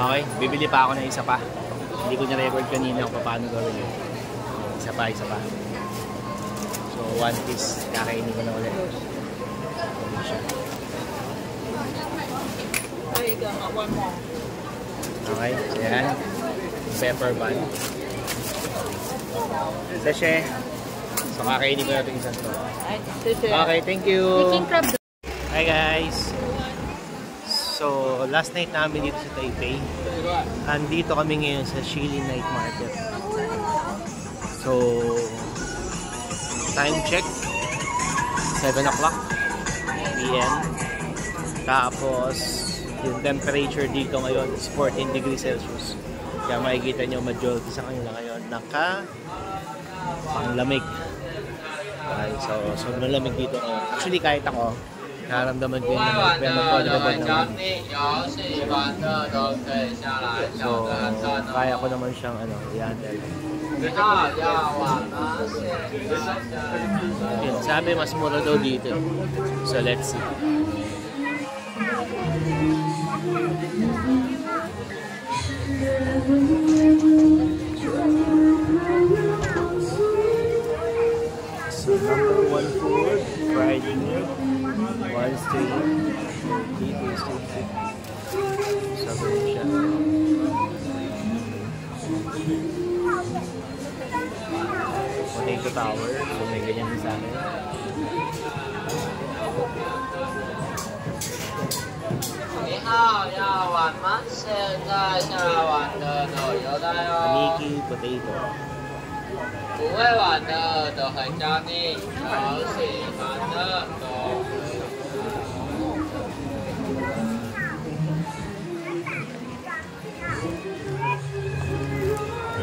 Okay, bibili pa ako ng isa pa. Hindi ko na-record kanina kung paano gawin yun. Isa pa. So, one piece. Kakainin ko na ulit. Okay, yan. Pepper bun. Sachet. So, kakainin ko na itong isang to. Okay, thank you. Hi guys. So, last night namin dito sa Taipei. Andito kami ngayon sa Shili Night Market. So, time check. 7 o'clock PM. Tapos, yung temperature dito ngayon is 14 degrees Celsius. Kaya makikita nyo majority sa kanila ngayon panglamig. Okay, so, sobrang lamig dito ngayon. Actually, kahit ako, nararamdaman ko yung lamig. Pero mag-tolerable naman. So, kaya ko naman siyang i-handle. Yun, sabi mas mura daw dito. So, let's see. So, number 1 food, fried meat, 1 steak, dito steak. Sabi siya. Potato tower, so may ganyan din sa akin. Paniki potato.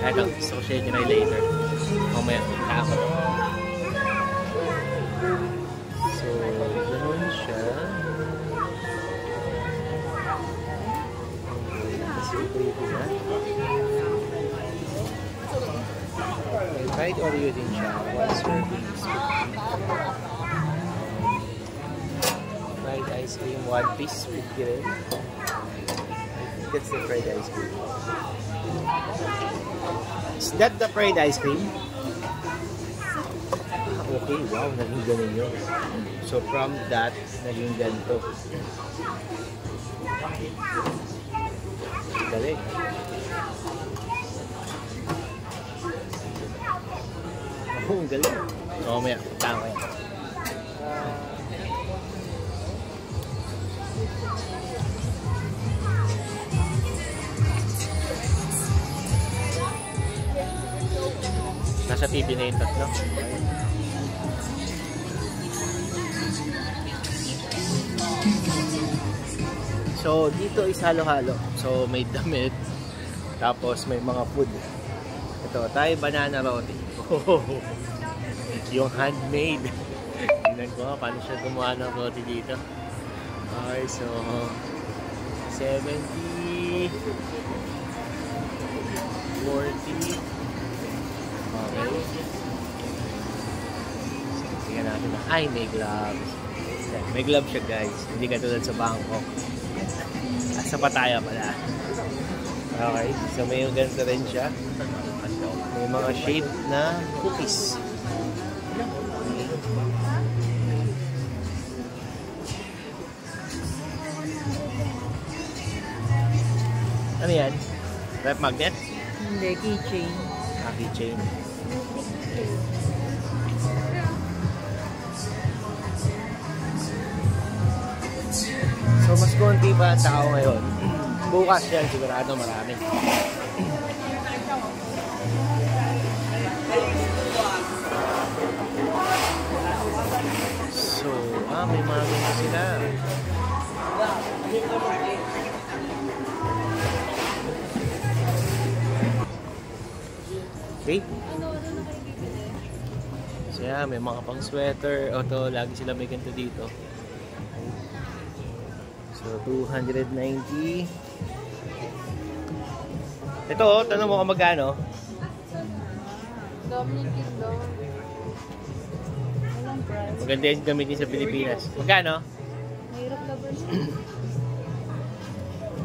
Ito, gusto ko share nyo later. Mamaya, ako. So, ganoon siya. Fried Oreo din siya. 1 serving. Fried ice cream, 1 piece with grill. I think that's the fried ice cream. Is that the fried ice cream? Okay, wow, naging ganun yun. So from that, naging ganito. Galing. Oh, galing. So, may tama yan. Nasa TV na yung tatlo. So, dito is halo-halo. So, may damit. Tapos, may mga food. Ito, Thai banana roti. Oh, yung handmade. Tingnan ko nga paano siya gumawa ng roti dito. Okay, so 70 40. Okay. Tingnan natin na. Ay, may gloves. May gloves siya, guys. Hindi katulad sa Bangkok. Sa Pattaya pala. Okay. So, may ganito rin siya. May mga shape na cookies. Ano yan? Rep magnet? Hindi, keychain. Keychain. So, mas konti pa ang tao ngayon. Bukas yan, sigurado marami. So, may mga ganyan sila. Okay? So, yeah, may mga pang sweater. O to, lagi sila may ganito dito. So, 290. Ito, tanong mo kung magkano? Maganda yung gamitin sa Pilipinas. Magkano? Mahirap na ba siya?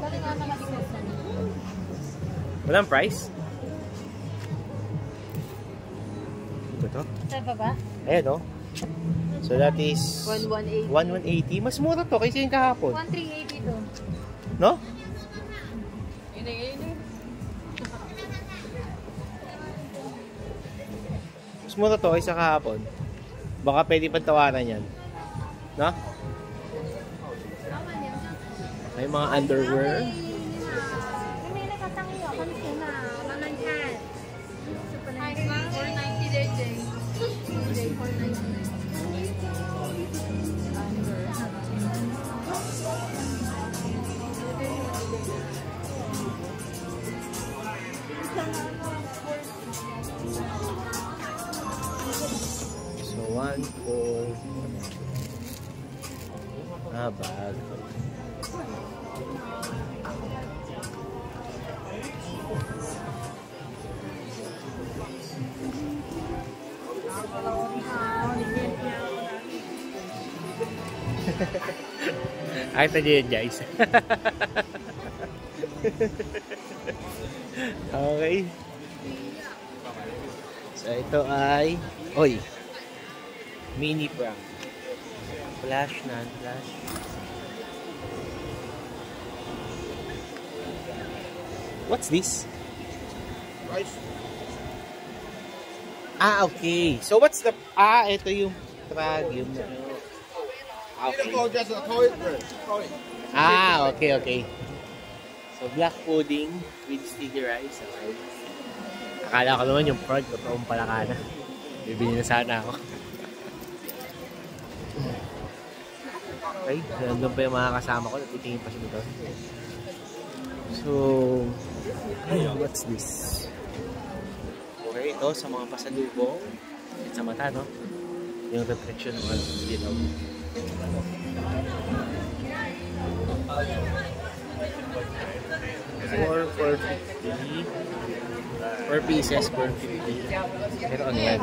Dali nga naman Walang price? Ito to? Sa baba? Ayan o. So that is 1,180. 1,180. Mas mura to kaysa yung kahapon. 1,380 to. No? Yun. Mas mura to kaysa kahapon. Baka pwede pang tawaran yan. No? May mga underwear. So, 1, 4. Bag. Ay, ito yun guys. Okay. So, ito ay mini prank. Flash, non-flash. What's this? Rice. Okay. So, what's the... ito yung frag. Yung... Okay. Okay. So, black pudding with sticky rice. Okay. Akala ko naman yung frog, totoong palakana. Bibili na sana ako. Okay, nandun pa yung mga kasama ko. Natitingin pa siya dito. So, what's this? Okay, ito sa mga pasalubong. At sa mata, no? Yung reflection ng ano, you know. 4 pieces, 450. Pero ano yan?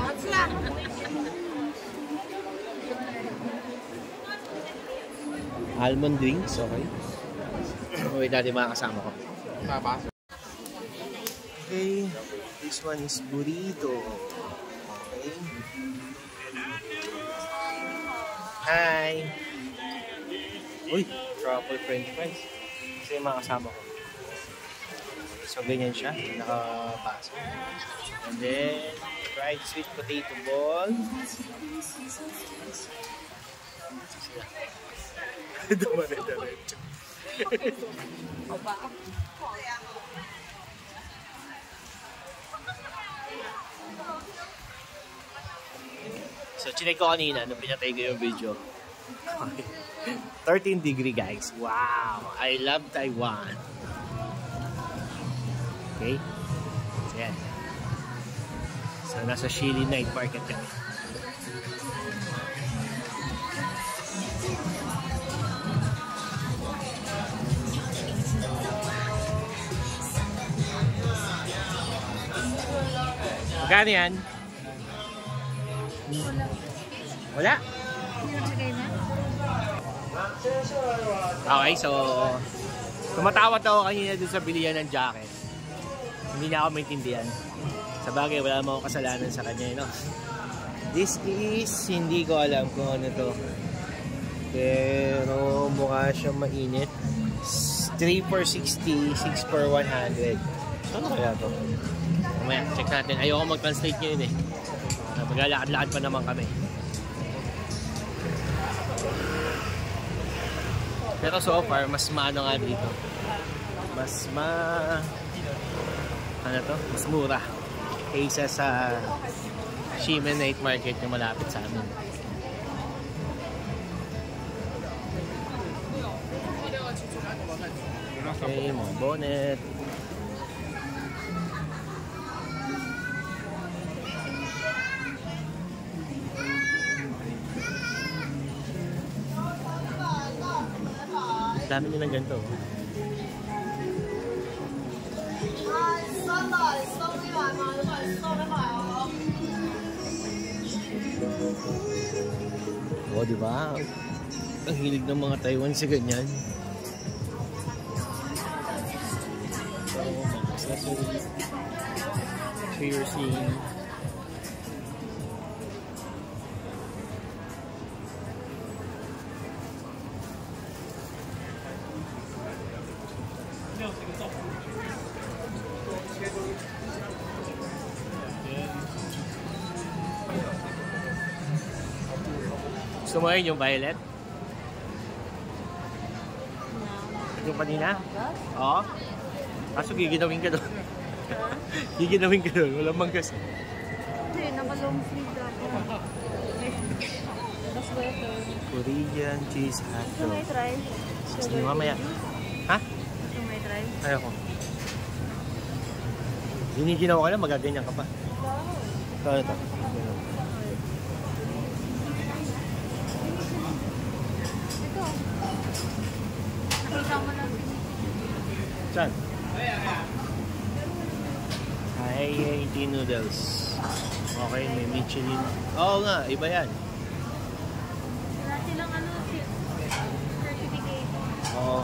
Almond drinks, okay. Wait natin mga kasama ko. Okay, this one is burrito. Okay. Hi! Uy, truffle french fries. Kasi yung mga kasama ko. So, ganyan siya. Nakapasok. And then, fried sweet potato ball. Dumare-diretso. So, chinek ko kanina nung pinatay ko yung video. 13 degree guys. Wow! I love Taiwan. Okay? So, yan. So, nasa Shili Night Market kami. Magkano yan? Wala? Okay, so tumatawad ako kanina dun sa bilihan ng jacket. Hindi niya ako maintindihan. Sa bagay, wala mo akong kasalanan sa kanya, no? This is, hindi ko alam kung ano to. Pero mukha siyang mainit. 3 for 60, 6 for 100. Ano kaya to? Mamaya, check natin. Ayoko mag-translate ngayon eh. Maglalakad-lakad pa naman kami. Pero so far, mas maano nga dito. Mas ano to? Mas mura. Kaysa sa Shili Night Market yung malapit sa amin. Okay, mga bonnet. Dami nilang ganito. Oh, di ba? Ang hilig ng mga Taiwan sa ganyan. So, mga accessory. Piercing. Gusto mo yun yung violet? Yung kanina? Oo. Kaso giginawin ka doon. Giginawin ka doon. Walang manggas. Hindi, naka-long sleeve ako. Sweater. Korean cheese hot Gusto dog. may try? Sige, mamaya. Ha? Gusto may try? Ayoko. Giniginaw ka lang, magaganyan ka pa. Ito. Ito. Nakita mo lang. Saan? IAT noodles. Okay, may Michelin. Oo nga, iba yan. Wala silang certificate. Oo.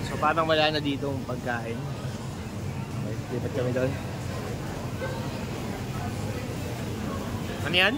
So parang wala na dito ang pagkain. Okay, lipat kami doon. Ano yan?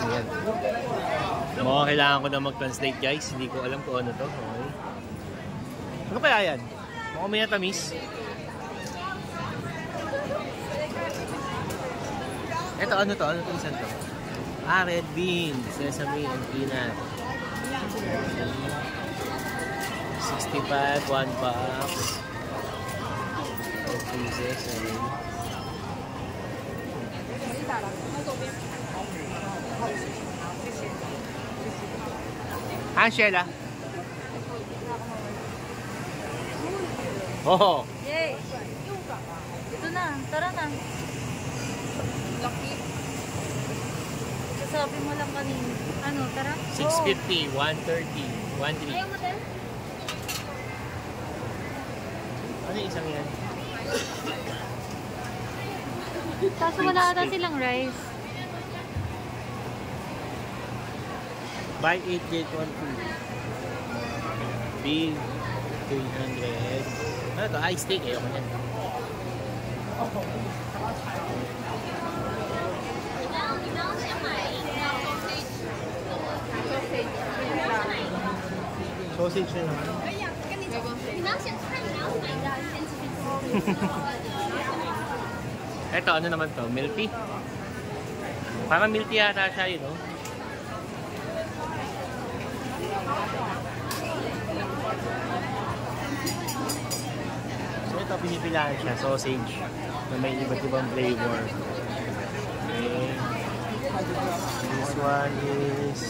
Ayan. Mukhang kailangan ko na mag-translate guys. Hindi ko alam kung ano to. Okay. Ano kaya yan? Mukhang may natamis. Ito, ano to? Ano to isan to? Ah, red bean, sesame and peanut. 65, 1 box. 4 pieces. Ah, Sheila. Oh. Yay! Ito na, tara na. Lucky. Sasabi mo lang kanina. Ano, tara? 650, 130, 130. Ayaw mo din? Ano yung isang yan? Kaso wala ata silang rice. Buy 8, get 1 free. Big, 300. Ano to? Ice steak. Ayoko yan. Sausage na naman. Ito, ano naman to? Milk tea? Parang milk tea yata siya yun, no? So ito, pinipilaan siya. Sausage na may iba't ibang flavor. Okay. This one is...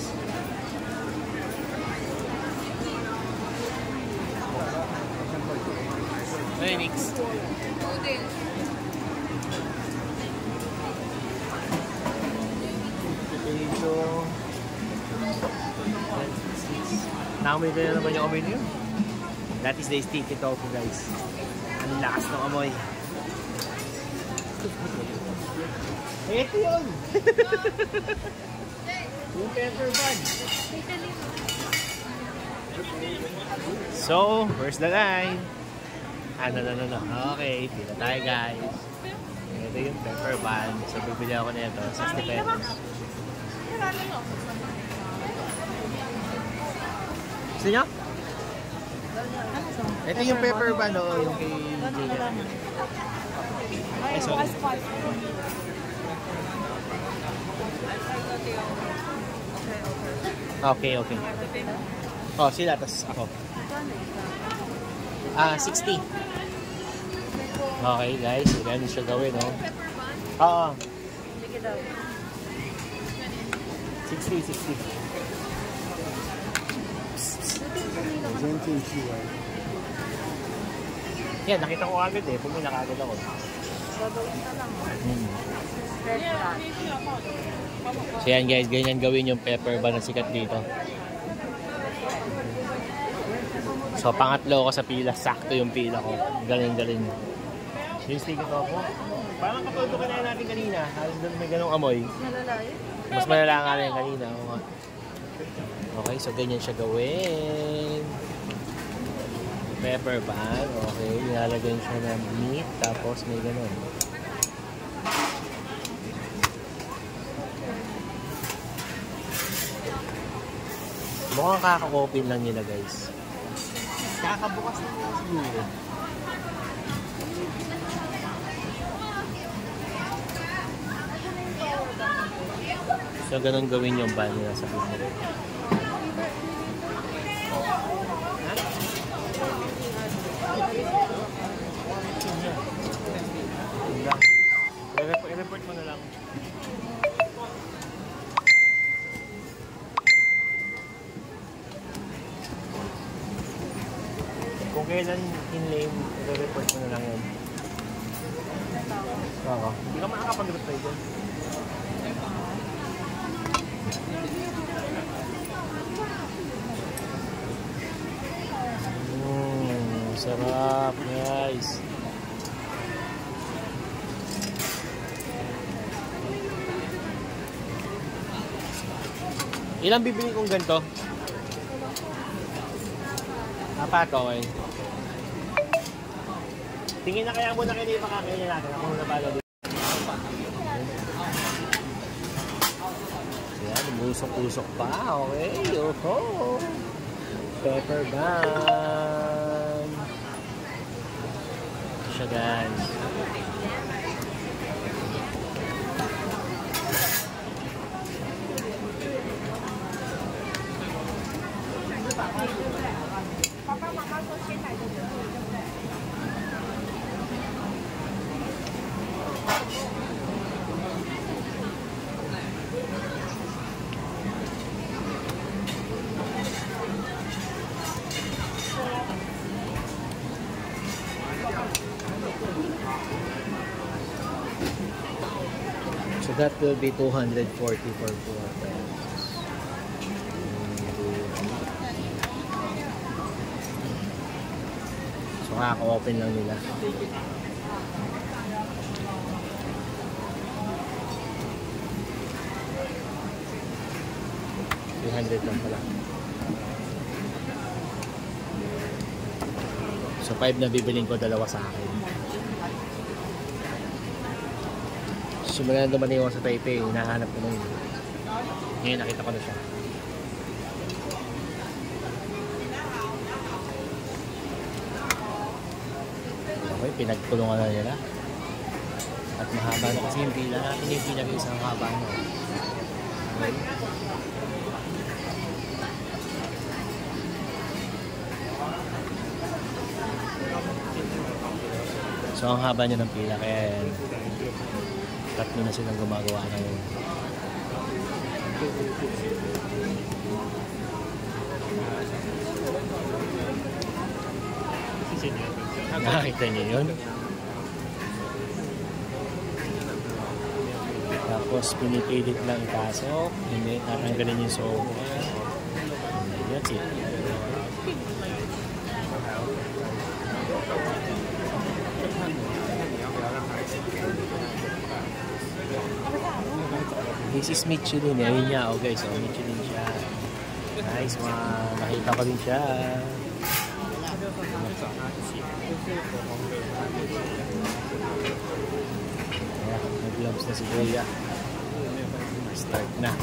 Okay, next. Ito. Naamoy ko na naman yung amoy niyo. That is the sticky tofu, guys. Ang lakas ng amoy. Ito yun! Yung pepper bun. So, where's the line? No. Okay, dito tayo, guys. Ito yung pepper bun. So, bibili ako nito. 60 pesos. Gusto nyo? Ito yung pepper bun, o yung kay Junior. Ay, sorry. Okay. Oh, sila, tas ako. 60. Okay, guys. Ganun siya gawin, no? Oo. 60. Yan, nakita ko agad eh. Pumila agad ako. Gagawin ka lang. Fresh flat. So yan guys, ganyan gawin yung pepper ba na sikat dito. So pangatlo ko sa pila, sakto yung pila ko. Galing-galing. Yung stick ito ako. Parang kapag ito kinain natin kanina, halos doon may ganong amoy. Malalayo. Mas malala nga rin kanina. Okay, so ganyan siya gawin. Pepper pan. Okay, nilalagyan siya ng meat. Tapos may ganon. Mukhang kaka-open lang nila guys. Kakabukas lang nila siguro. So ganun gawin yung ban nila sa buhay. I-report mo na lang. Kung kailan in-lame, i-report mo na lang yun. Oo. Hindi ka makakapag-reply dyan. Sarap guys. Ilang bibili kong ganito? Apat, okay. Tingin na kaya muna kayo na makakainin natin. Ako muna pala dito. Yan, umusok-usok pa. Okay, oho. Pepper bun. Ito siya guys. So that will be 240 for 4 times. So kaka-open lang nila. $300 lang pala. So 5 na bibiling ko, dalawa sa akin. Simula na dumating ako sa Taipei, hinahanap ko na yun. Ngayon nakita ko na siya. Okay, pinagtulungan na nila. At mahaba na kasi yung pila natin, yung pila ko isang haba na. Okay. So ang haba niya ng pila, kaya tatlo na silang gumagawa ngayon. Nakakita niyo yun? Tapos pinipilit lang ipasok, hindi tatanggalin yung sobo. That's it. This is Michelin. Ayun niya. Oh guys, oh, Michelin siya. Nice one. Nakita ko din siya. Ayan, nag-gloves na si Kuya. Start na.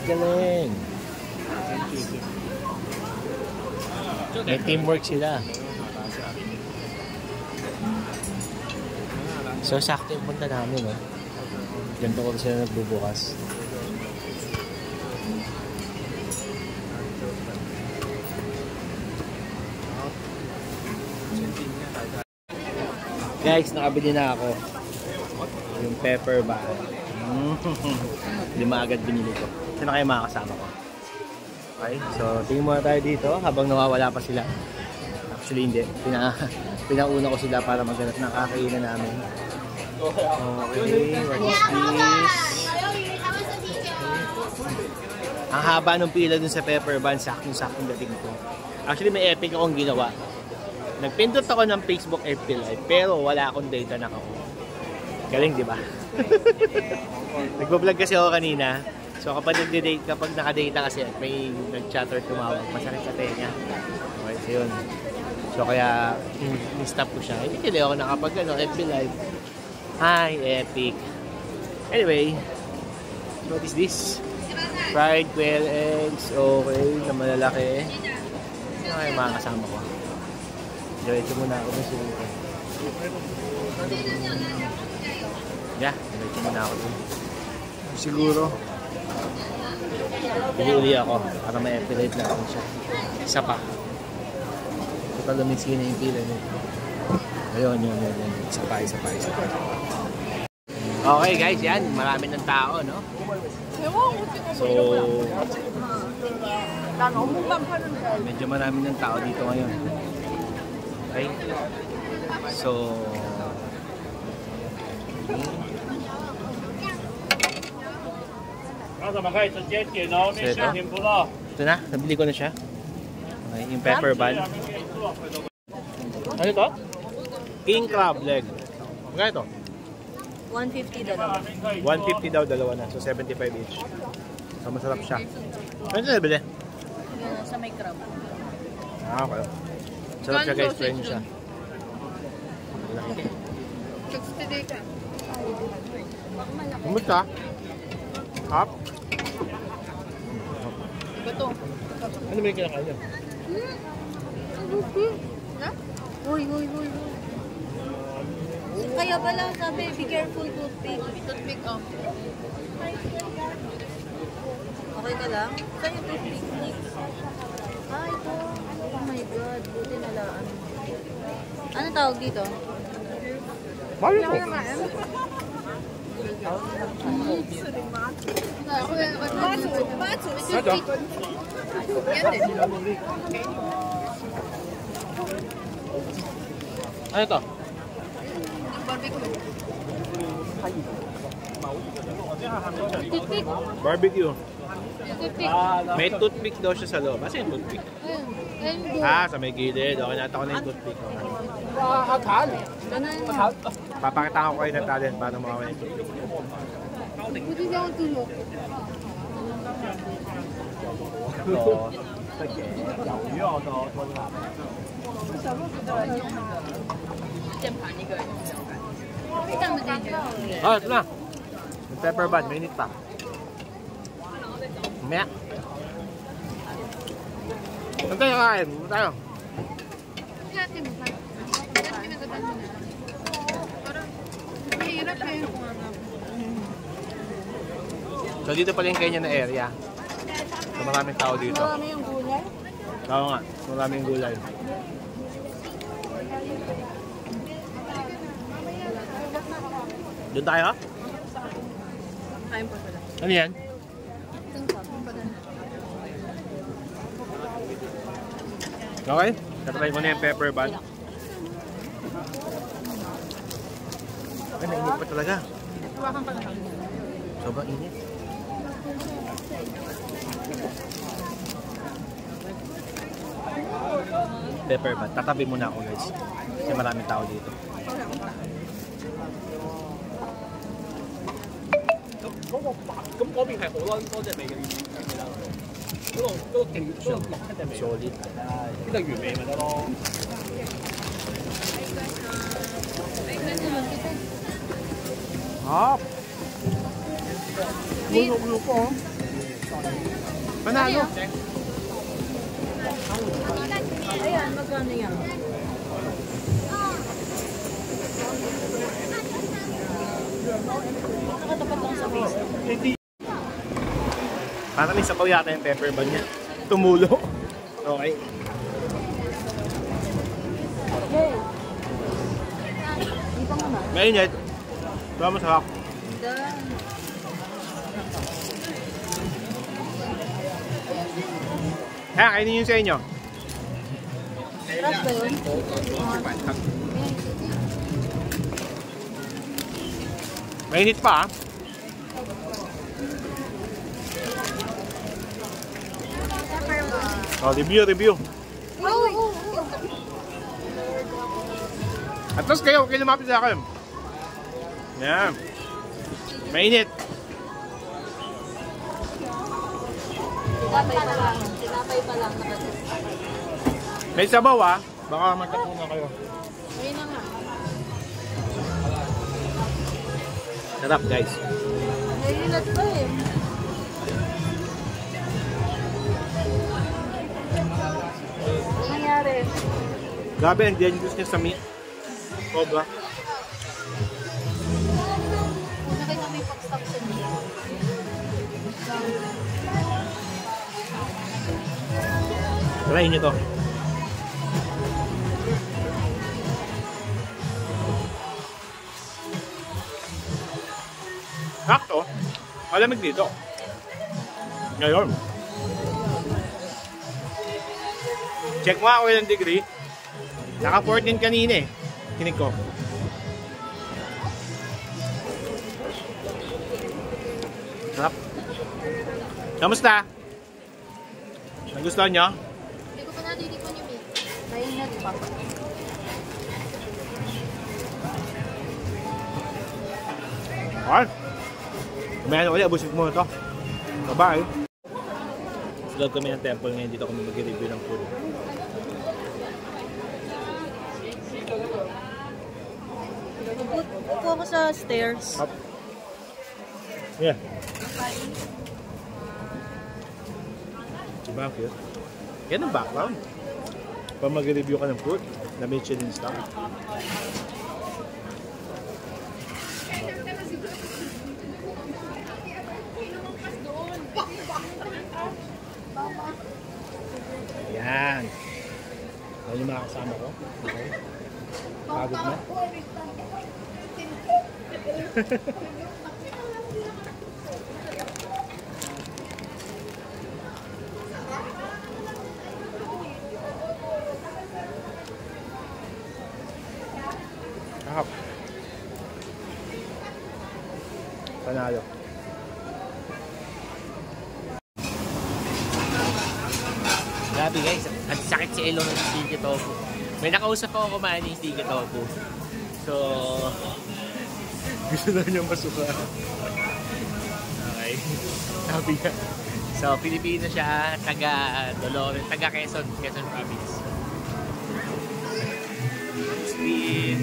Galing. May teamwork sila. So, sakto yung punta namin, no? Ganito ko sila nagbubukas. Guys, nakabili na ako. Yung pepper ba? 5 agad binili ko. Sino kayo makakasama ko? Okay, so tingin muna tayo dito habang nawawala pa sila. Actually hindi, pinauna ko sila para maghanap ng kakainan namin. Okay, what is this? Ang haba ng pila dun sa pepper bun, saktong-saktong dating ko. Actually may epic akong ginawa. Nagpindot ako ng Facebook FB Live pero wala akong data na ako. Galing, di ba? Nagbo-vlog kasi ako kanina. So kapag naka-data kasi may nag-chat or tumawag, masakit sa tenga. Okay, so yun. So kaya ni-stop ko siya. Hindi ako nakapag FB Live. Hi, epic. Anyway, so what is this? Fried quail eggs. Okay, na malalaki. Ano kayo mga kasama ko? Diretso muna ako ng siguro. Yeah, diretso muna ako dun. Siguro. Uli ako para may affiliate na ako siya. Isa pa. Total lumiskin na yung pila nito. Ayun. Isa pa. Okay guys, yan. Marami ng tao, no? So, medyo marami ng tao dito ngayon. Okay? So, ito na, nabili ko na siya. Okay, yung pepper bun. Ano ito? King crab leg. Magkano ito? 150 dalawa. 150 daw, dalawa na. So, 75 each. So, masarap siya. Ano ito nabili? Sa may crab. Okay. Sarap siya guys, try nyo siya. Kumusta? Hap? Ito. Ano ba yung kinakain niya? Uy. Kaya pala sabi, be careful toothpick. Toothpick, oh. Okay ka lang? Saan yung toothpick, Nick? Ito. Oh my God, buti nalaan. Ano tawag dito? Mario po. Ano ito? Toothpick. Barbecue. Toothpick. May toothpick daw siya sa loob. Kasi yung toothpick. Sa may gilid. Okay, nata ko na yung toothpick. Papakita ko kayo ng talent para makawin yung toothpick. Buti siya akong tulog. Ito na. Yung pepper bun, mainit pa. Mamaya. Saan tayo kain? Saan tayo? So dito pala yung kanya na area. So maraming tao dito. Marami yung gulay. Oo nga, maraming gulay. Doon tayo? Kain pa pala. Ano yan? Okay, tatry mo na yung pepper bun. Ay, nainit pa talaga. Sobrang init. Pepper bun. Tatabi muna ako guys. Kasi maraming tao dito. Solid. Hop! Gulo po. Panalo. Ayan, magkano yan? Nakatapat lang sa Facebook. Parang may sabaw yata yung pepper bag niya. Tumulo. Okay. Okay. Di pa naman. Mainit. Diba masarap? Done. Kaya kainin yun sa inyo. Sarap ba yun? Mainit pa ah. Oh, review. At tapos kayo, lumapit sa akin. Yan. Mainit. Tinapay pa lang nakatis. May sabaw ah. Baka magkakuna kayo. Ayun na nga. Sarap guys. Nailat pa eh. Ano nangyari? Grabe, ang dangerous niya sa meat. Sobra. Nakita mo yung pag-stop sa niya. Try nyo to. Sakto. Malamig dito. Ngayon. Check mo ako ilang degree. Naka 14 kanina eh. Kinig ko. Sarap. Kamusta? Nagustuhan nyo? Hindi ko pa natitikman yung meat. Mainat pa. Alright. Kumain ulit, abusin ko muna ito. Bye-bye. Sa loob kami ng temple ngayon, dito kami mag-review ng food. Upo ako sa stairs. Up. Yeah. Diba, cute? Yan ang background. Pag mag-review ka ng food, na Michelin star. Yan. Ano yung mga kasama ko? Okay. Pagod na. Sarap. Panalo. Grabe guys, ang sakit si Elon ng sticky tofu. May nakausap ako kumain ng sticky tofu. So, gusto na niya masuka. Okay. Sabi niya. So, Pilipino siya, taga Dolores, taga Quezon Province. Sweet.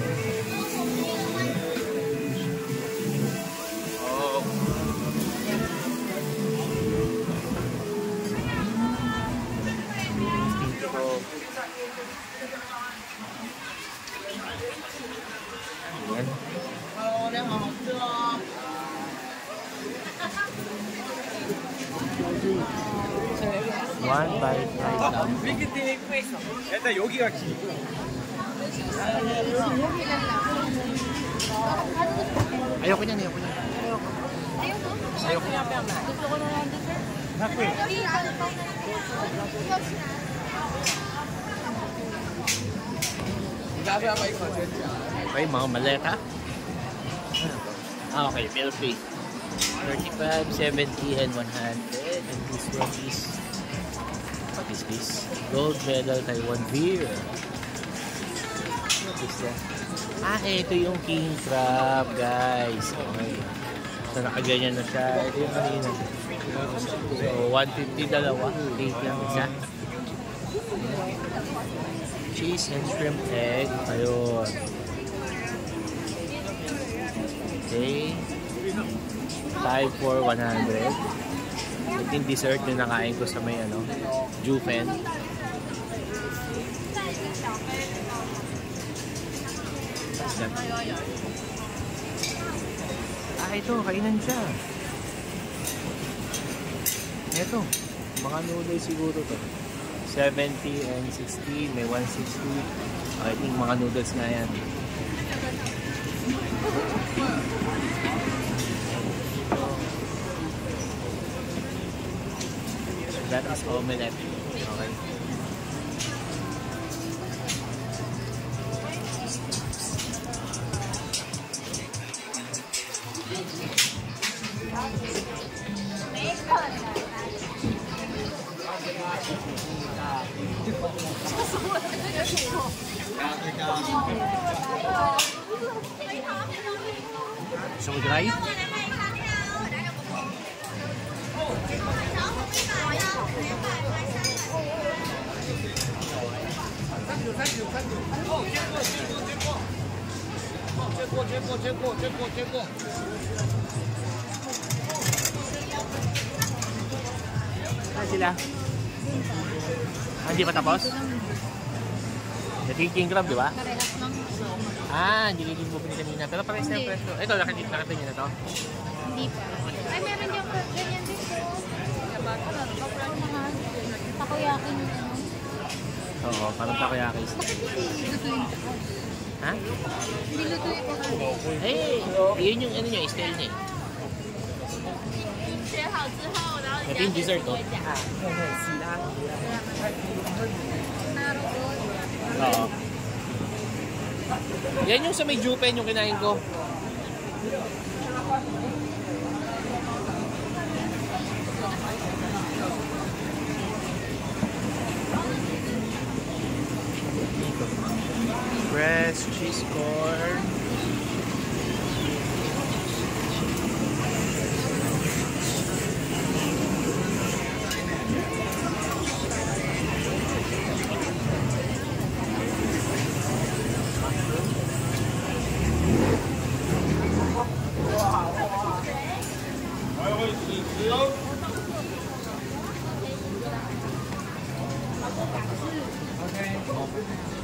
Oh. Yan. 1 by 5 lang. 일단 여기가 길고. Ayoko niyan, ayoko niyan. Ayoko niyan. Gusto ko na lang dito. Okay, mga maleta. Ah, okay, meal free. 35, 70, and 100. And this one is... What is this? Gold medal Taiwan beer. What is that? Ah, ito yung king crab, guys. Okay. So, nakaganyan na siya. Ito yung kanina. So, 150 dalawa. 8 lang isa. Cheese and shrimp egg. Ayun. Okay. 5 for 100. Ito yung dessert na nakain ko sa may ano, Jufen. ito, kainan siya. Ito, mga noodles siguro to. 70 and 60, may 160. I think mga noodles nga yan. So that is omelette. Okay. So dry? Saan sila? Hindi pa tapos? Nagiging crab, di ba? Karehas ng Hindi nagiging bubili kanina. Pero parehas na yung presto. Ito, nakita nyo na to? Hindi pa. Ay, meron yung ganyan dito. Takoyaki ng ano. Oo, parang takoyaki. Bakit hindi lutuin ka? Ha? Hindi lutuin ko ka. Yun yung ano nyo, style niya. Ito yung dessert, oh. Oo. Yan yung sa may jupen yung kinain ko. Fresh cheese corn.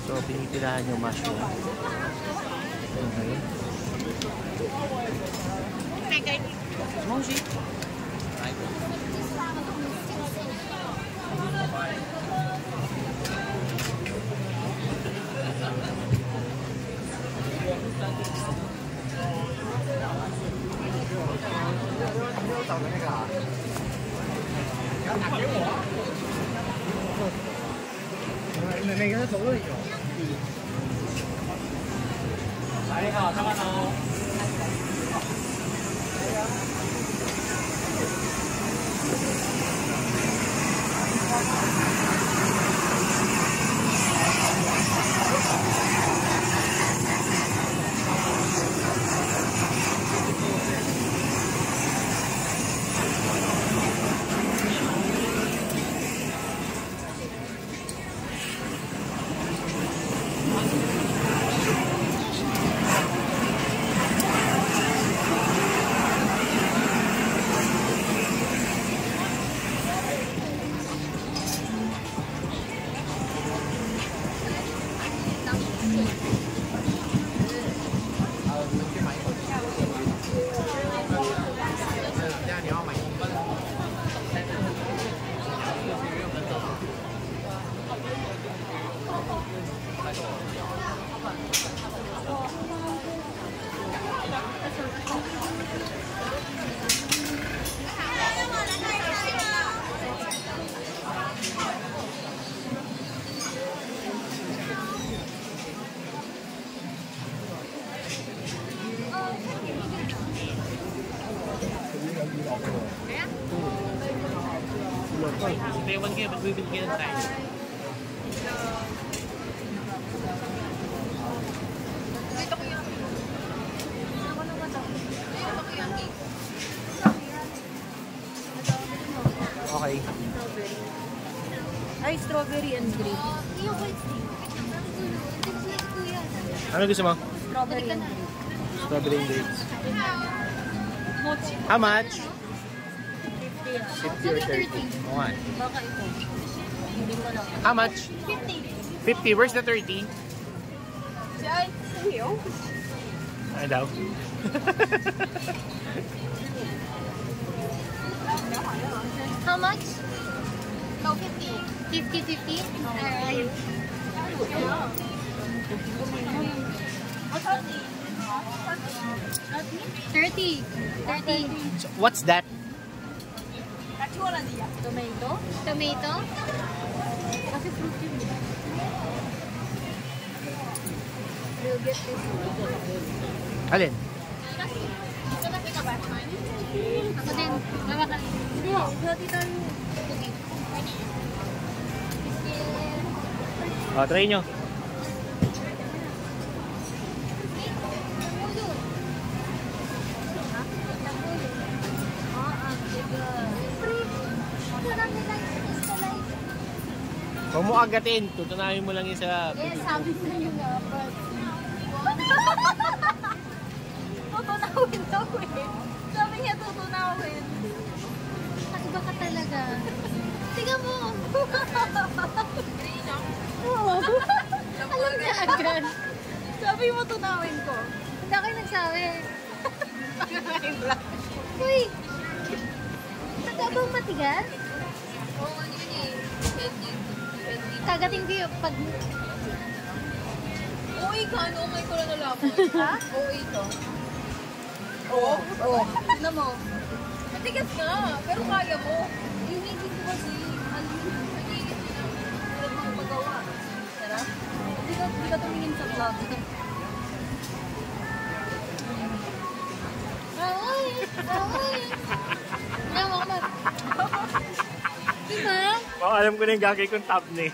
So, pinipilahan yung mushroom. Okay. Moshi. Ewan kayo, ba't bibili kayo ng tayo? Dito ko yung ako naman daw. Dito ko yung cake. Okay. Strawberry. Ay, strawberry and grape. Ano gusto mo? Strawberry and grape. Strawberry and grapes. Mochi. How much? 50 50 or 30? Okay. Baka ito. Hindi ko lang. How much? 50. 50. Where's the 30? Ano daw? How much? No, 50. 50-50? Alright. 30. 30. So, what's that? Tomato? Tomato? Kasi fruit yun. We'll get this. Alin? Ako din. Mama ka. Hindi. Hati tayo. O, try nyo. Huwag mo agatin. Tutunahin mo lang yung sa... Eh, sabi sa iyo nga. Tutunawin daw eh. Sabi niya tutunawin. Iba ka talaga. Tingnan mo. Alam niya agad. Sabi mo tunawin ko. Hindi ako yung nagsabi. Uy! Nagkabang matigas? Oo, ano yun eh. Kagating ko yung pag... Uy ka, ano? May ko lang nalaman. Ha? Uy ito. Oo. Oo. Tignan mo. Matigas nga, pero kaya mo. Hindi ko kasi. Nagigit mo lang. Hirap mo magawa. Sarap? Hindi ka tumingin sa vlog. Ay! Ay! Nawa ka. Diba? Oh, alam ko na yung gagay kong thumbnail.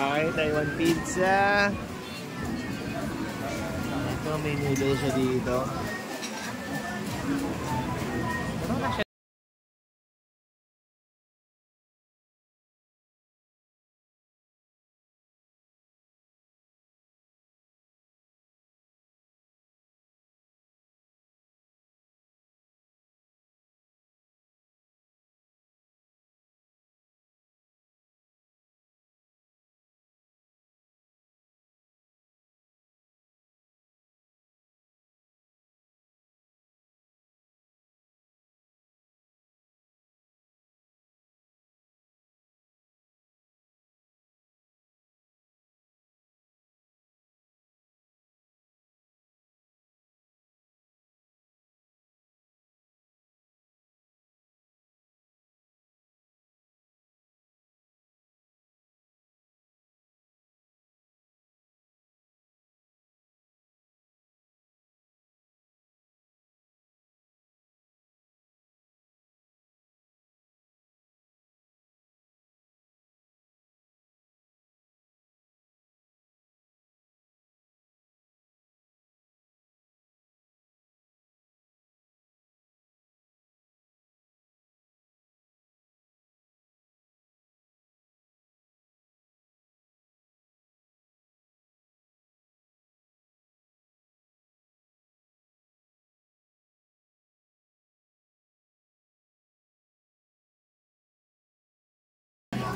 Okay, Taiwan pizza. Ito, may noodles siya dito. Ano na siya?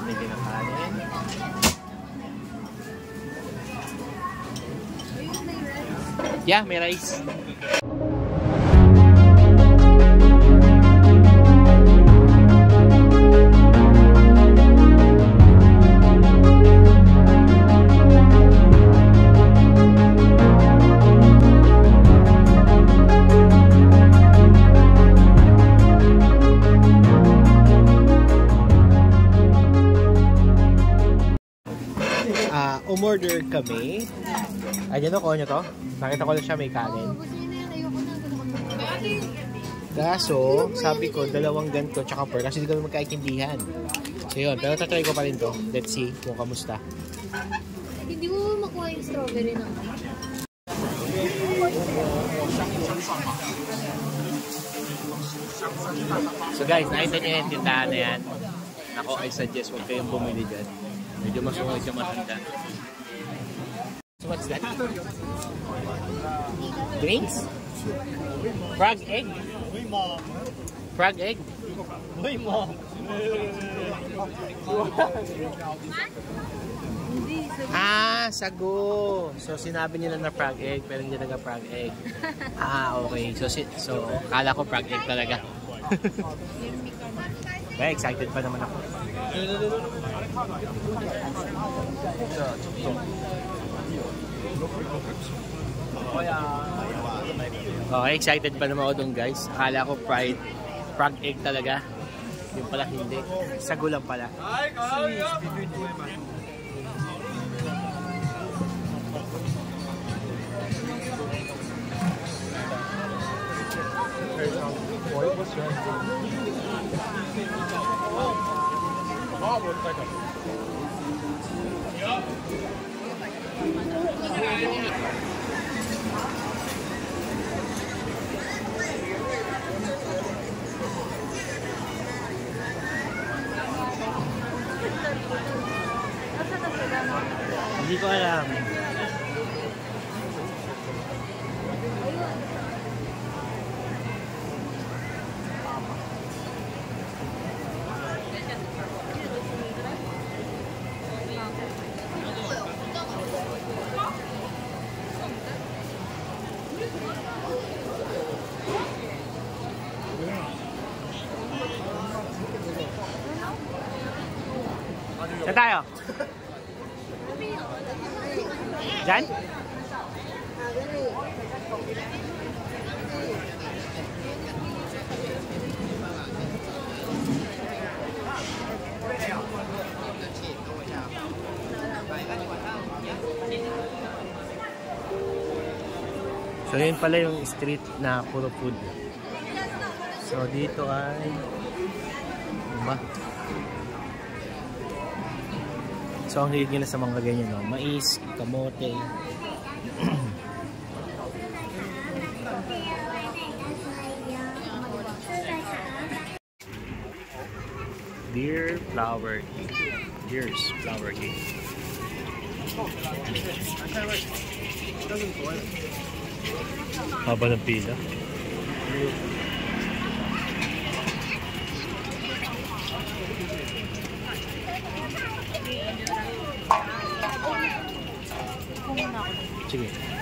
Medyo na kanin. Yeah, may rice. Umorder kami. Ayan ako, ano to? Nakita ko lang siya may kanin. Kaso, sabi ko, dalawang ganito tsaka per kasi hindi kami magkaintindihan. So yun, pero tatry ko pa rin to. Let's see kung kamusta. Hindi mo makuha yung strawberry na. So guys, nakita niyo yung tindahan na yan. Ako, I suggest huwag kayong bumili dyan. Medyo masungay siya matanda. So what's that? Drinks? Frog egg? Frog egg? Hindi, Sago. So, sinabi nila na frog egg, pero hindi talaga frog egg. Okay. So kala ko frog egg talaga. Kaya excited pa naman ako. Excited pa naman ako dun, guys. Akala ko frog egg talaga. Yung pala hindi. Sago lang pala. Hindi ko alam. Saan tayo? Diyan? So yun pala yung street na puro food. So dito ay diba? So ang hilig nila sa mga ganyan, no? Mais, kamote. Deer flower cake. Deer's flower cake. Haba ng pila. Sige.